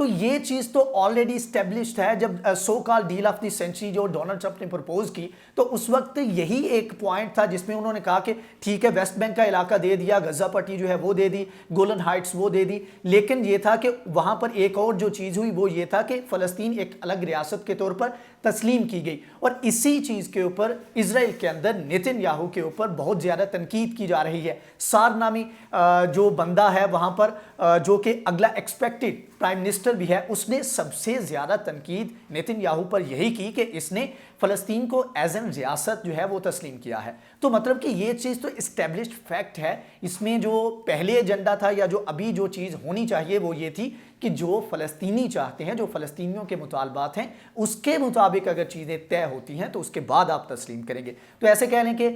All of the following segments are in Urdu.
تو یہ چیز تو آلریڈی اسٹیبلشڈ ہے. جب سو کال ڈیل آف دی سینچری جو ڈونلڈ ٹرمپ نے پرپوز کی تو اس وقت یہی ایک پوائنٹ تھا جس میں انہوں نے کہا کہ ٹھیک ہے ویسٹ بینک کا علاقہ دے دیا, غزہ پٹی جو ہے وہ دے دی, گولن ہائٹس وہ دے دی, لیکن یہ تھا کہ وہاں پر ایک اور جو چیز ہوئی وہ یہ تھا کہ فلسطین ایک الگ ریاست کے طور پر تسلیم کی گئی. اور اسی چیز کے اوپر اسرائیل کے اندر نیتن یاہو کے اوپر بہت زیادہ تنقید کی جا رہی ہے. سار نامی جو بندہ ہے وہاں پر جو کہ اگلا ایکسپیکٹڈ پرائم منسٹر بھی ہے, اس نے سب سے زیادہ تنقید نیتن یاہو پر یہی کی کہ اس نے فلسطین کو ایز این ریاست جو ہے وہ تسلیم کیا ہے. تو مطلب کہ یہ چیز تو اسٹیبلشڈ فیکٹ ہے. اس میں جو پہلے ایجنڈا تھا یا جو ابھی جو چیز ہونی چاہیے وہ یہ تھی کہ جو فلسطینی چاہتے ہیں, جو فلسطینیوں کے مطالبات ہیں, اس کے مطابق اگر چیزیں طے ہوتی ہیں تو اس کے بعد آپ تسلیم کریں گے. تو ایسے کہہ لیں کہ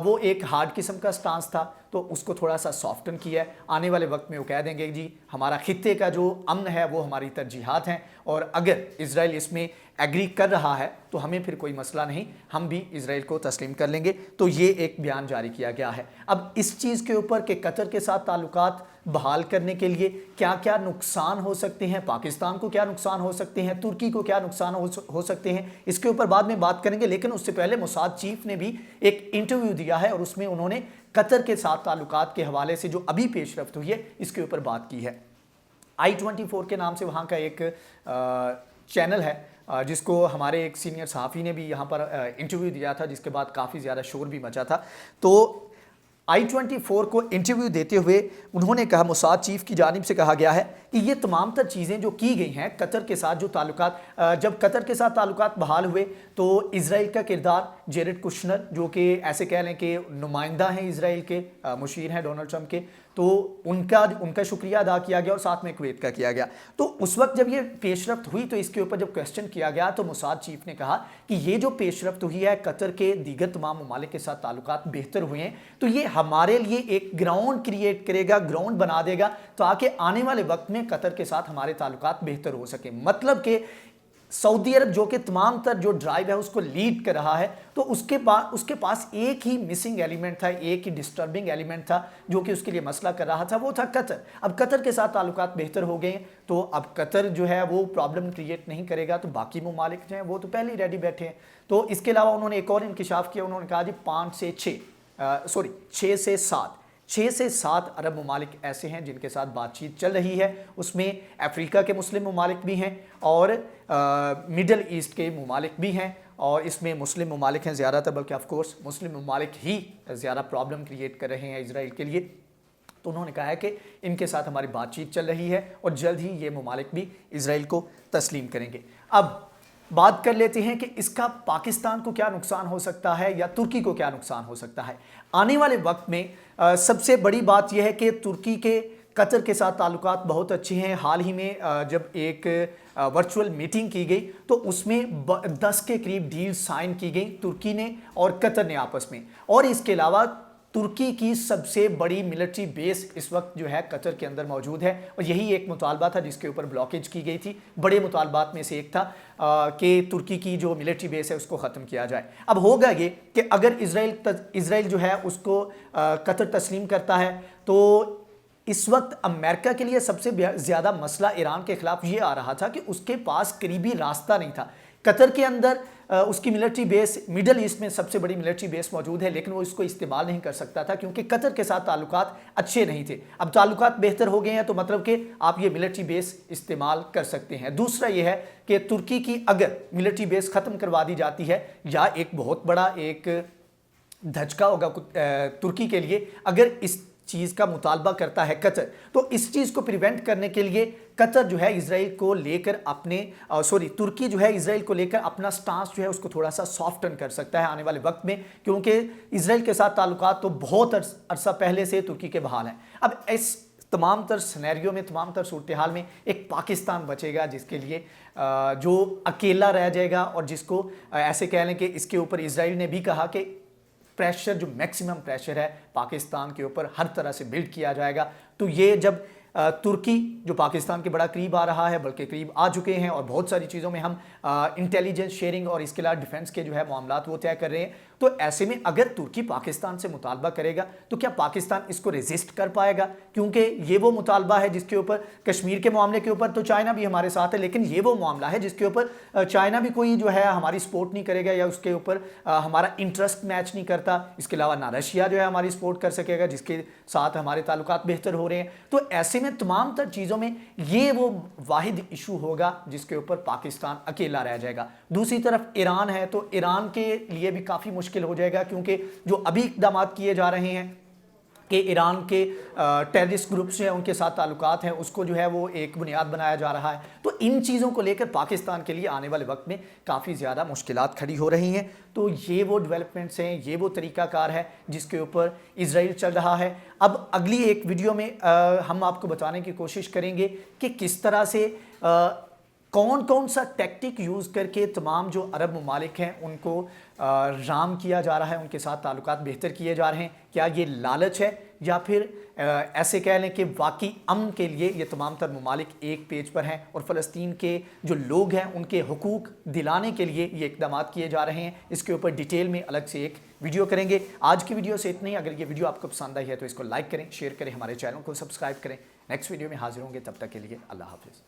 وہ ایک ہارڈ قسم کا سٹانس تھا تو اس کو تھوڑا سا سافٹن کیا ہے. آنے والے وقت میں وہ کہہ دیں گے جی ہمارا خطے کا جو امن ہے وہ ہماری ترجیحات ہیں, اور اگر اسرائیل اس میں ایگری کر رہا ہے تو ہمیں پھر کوئی مسئلہ نہیں, ہم بھی اسرائیل کو تسلیم کر لیں گے. تو یہ ایک بیان جاری کیا گیا ہے. اب اس چیز کے اوپر کہ قطر کے ساتھ تعلقات بحال کرنے کے لیے کیا کیا نقصان ہو سکتے ہیں, پاکستان کو کیا نقصان ہو سکتے ہیں, ترکی کو کیا نقصان ہو سکتے ہیں, اس کے اوپر بعد میں بات کریں گے. لیکن اس سے پہلے موساد چیف نے بھی ایک انٹرویو دیا ہے اور اس میں انہوں نے قطر کے ساتھ تعلقات کے حوالے سے جو ابھی پیش رفت ہوئی ہے اس کے اوپر بات کی ہے. i24 کے نام سے وہاں کا ایک چینل ہے جس کو ہمارے ایک سینئر صحافی نے بھی یہاں پر انٹرویو دیا تھا, جس کے بعد کافی زیادہ شور بھی مچا تھا. تو i24 کو انٹرویو دیتے ہوئے انہوں نے کہا, موساد چیف کی جانب سے کہا گیا ہے کہ یہ تمام تر چیزیں جو کی گئی ہیں قطر کے ساتھ جو تعلقات, جب قطر کے ساتھ تعلقات بحال ہوئے تو اسرائیل کا کردار جیرڈ کشنر جو کہ ایسے کہہ لیں کہ نمائندہ ہیں اسرائیل کے, مشیر ہیں ڈونلڈ ٹرمپ کے, تو ان کا شکریہ ادا کیا گیا اور ساتھ میں کویت کا کیا گیا. تو اس وقت جب یہ پیش رفت ہوئی تو اس کے اوپر جب کویسچن کیا گیا تو موساد چیف نے کہا کہ یہ جو پیش رفت ہوئی ہے قطر کے دیگر تمام ممالک کے ساتھ تعلقات بہتر ہوئے ہیں تو یہ ہمارے لیے ایک گراؤنڈ کریٹ کرے گا, گراؤنڈ بنا دے گا تاکہ آنے والے وقت میں قطر کے ساتھ ہمارے تعلقات بہتر ہو سکیں. مطلب کہ سعودی عرب جو کہ تمام تر جو ڈرائیو ہے اس کو لیڈ کر رہا ہے تو اس کے پاس ایک ہی مسنگ ایلیمنٹ تھا, ایک ہی ڈسٹربنگ ایلیمنٹ تھا جو کہ اس کے لیے مسئلہ کر رہا تھا, وہ تھا قطر. اب قطر کے ساتھ تعلقات بہتر ہو گئے ہیں تو اب قطر جو ہے وہ پرابلم کریٹ نہیں کرے گا, تو باقی ممالک جو ہیں وہ تو پہلے ہی ریڈی بیٹھے ہیں. تو اس کے علاوہ انہوں نے ایک اور انکشاف کیا, انہوں نے کہا جی 6 سے 7 عرب ممالک ایسے ہیں جن کے ساتھ بات چیت چل رہی ہے. اس میں افریقہ کے مسلم ممالک بھی ہیں اور مڈل ایسٹ کے ممالک بھی ہیں, اور اس میں مسلم ممالک ہیں زیادہ تر, بلکہ آف کورس مسلم ممالک ہی زیادہ پرابلم کریٹ کر رہے ہیں اسرائیل کے لیے. تو انہوں نے کہا ہے کہ ان کے ساتھ ہماری بات چیت چل رہی ہے اور جلد ہی یہ ممالک بھی اسرائیل کو تسلیم کریں گے. اب بات کر لیتے ہیں کہ اس کا پاکستان کو کیا نقصان ہو سکتا ہے یا ترکی کو کیا نقصان ہو سکتا ہے. آنے والے وقت میں سب سے بڑی بات یہ ہے کہ ترکی کے قطر کے ساتھ تعلقات بہت اچھے ہیں. حال ہی میں جب ایک ورچوئل میٹنگ کی گئی تو اس میں 10 کے قریب ڈیل سائن کی گئی ترکی نے اور قطر نے آپس میں. اور اس کے علاوہ ترکی کی سب سے بڑی ملٹری بیس اس وقت جو ہے قطر کے اندر موجود ہے, اور یہی ایک مطالبہ تھا جس کے اوپر بلاکیج کی گئی تھی. بڑے مطالبات میں سے ایک تھا کہ ترکی کی جو ملٹری بیس ہے اس کو ختم کیا جائے. اب ہوگا یہ کہ اگر اسرائیل جو ہے اس کو قطر تسلیم کرتا ہے تو اس وقت امریکہ کے لیے سب سے زیادہ مسئلہ ایران کے خلاف یہ آ رہا تھا کہ اس کے پاس قریبی راستہ نہیں تھا. قطر کے اندر اس کی ملٹری بیس مڈل ایسٹ میں سب سے بڑی ملٹری بیس موجود ہے, لیکن وہ اس کو استعمال نہیں کر سکتا تھا کیونکہ قطر کے ساتھ تعلقات اچھے نہیں تھے. اب تعلقات بہتر ہو گئے ہیں تو مطلب کہ آپ یہ ملٹری بیس استعمال کر سکتے ہیں. دوسرا یہ ہے کہ ترکی کی اگر ملٹری بیس ختم کروا دی جاتی ہے یا ایک بہت بڑا ایک دھچکا ہوگا ترکی کے لیے اگر اس چیز کا مطالبہ کرتا ہے قطر, تو اس چیز کو پریونٹ کرنے کے لیے قطر جو ہے اسرائیل کو لے کر ترکی جو ہے اسرائیل کو لے کر اپنا سٹانس جو ہے اس کو تھوڑا سا سافٹن کر سکتا ہے آنے والے وقت میں, کیونکہ اسرائیل کے ساتھ تعلقات تو بہت عرصہ پہلے سے ترکی کے بحال ہیں. اب اس تمام تر سینیریو میں, تمام تر صورتحال میں ایک پاکستان بچے گا جس کے لیے جو اکیلا رہ جائے گا, اور جس کو ایسے کہہ لیں کہ اس کے اوپر اسرائیل نے بھی کہا کہ پریشر جو میکسیمم پریشر ہے پاکستان کے اوپر ہر طرح سے بلڈ کیا جائے گا. تو یہ جب ترکی جو پاکستان کے بڑا قریب آ رہا ہے, بلکہ قریب آ چکے ہیں اور بہت ساری چیزوں میں ہم انٹیلیجنس شیئرنگ اور اس کے علاوہ ڈیفنس کے جو ہے معاملات وہ طے کر رہے ہیں, تو ایسے میں اگر ترکی پاکستان سے مطالبہ کرے گا تو کیا پاکستان اس کو ریزسٹ کر پائے گا؟ کیونکہ یہ وہ مطالبہ ہے جس کے اوپر کشمیر کے معاملے کے اوپر تو چائنا بھی ہمارے ساتھ ہے، لیکن یہ وہ معاملہ ہے جس کے اوپر چائنا بھی کوئی جو ہے ہماری سپورٹ نہیں کرے گا یا اس کے اوپر ہمارا انٹرسٹ میچ نہیں کرتا۔ اس کے علاوہ نہ رشیا جو ہے ہماری سپورٹ کر سکے گا جس کے ساتھ ہمارے تعلقات بہتر ہو رہے ہیں۔ تو ایسے میں تمام تر چیزوں میں یہ وہ واحد ایشو ہوگا جس کے اوپر پاکستان اکیلا رہ جائے گا۔ دوسری طرف ایران ہے تو ایران کے لیے بھی کافی مشکل ہو جائے گا، کیونکہ جو ابھی اقدامات کیے جا رہے ہیں کہ ایران کے ٹیررسٹ گروپس ہیں ان کے ساتھ تعلقات ہیں، اس کو جو ہے وہ ایک بنیاد بنایا جا رہا ہے۔ تو ان چیزوں کو لے کر پاکستان کے لیے آنے والے وقت میں کافی زیادہ مشکلات کھڑی ہو رہی ہیں۔ تو یہ وہ ڈیولپمنٹس ہیں، یہ وہ طریقہ کار ہے جس کے اوپر اسرائیل چل رہا ہے۔ اب اگلی ایک ویڈیو میں ہم آپ کو بتانے کی کوشش کریں گے کہ کس طرح سے کون کون سا ٹیکٹک یوز کر کے تمام جو عرب ممالک ہیں ان کو رام کیا جا رہا ہے، ان کے ساتھ تعلقات بہتر کیے جا رہے ہیں۔ کیا یہ لالچ ہے یا پھر ایسے کہہ لیں کہ واقعی امن کے لیے یہ تمام تر ممالک ایک پیج پر ہیں اور فلسطین کے جو لوگ ہیں ان کے حقوق دلانے کے لیے یہ اقدامات کیے جا رہے ہیں؟ اس کے اوپر ڈیٹیل میں الگ سے ایک ویڈیو کریں گے۔ آج کی ویڈیو سے اتنا ہی۔ اگر یہ ویڈیو آپ کو پسند آئی ہے تو اس کو لائک کریں، شیئر کریں، ہمارے چینل کو سبسکرائب کریں۔ نیکسٹ ویڈیو میں حاضر ہوں گے، تب تک کے لیے اللہ حافظ۔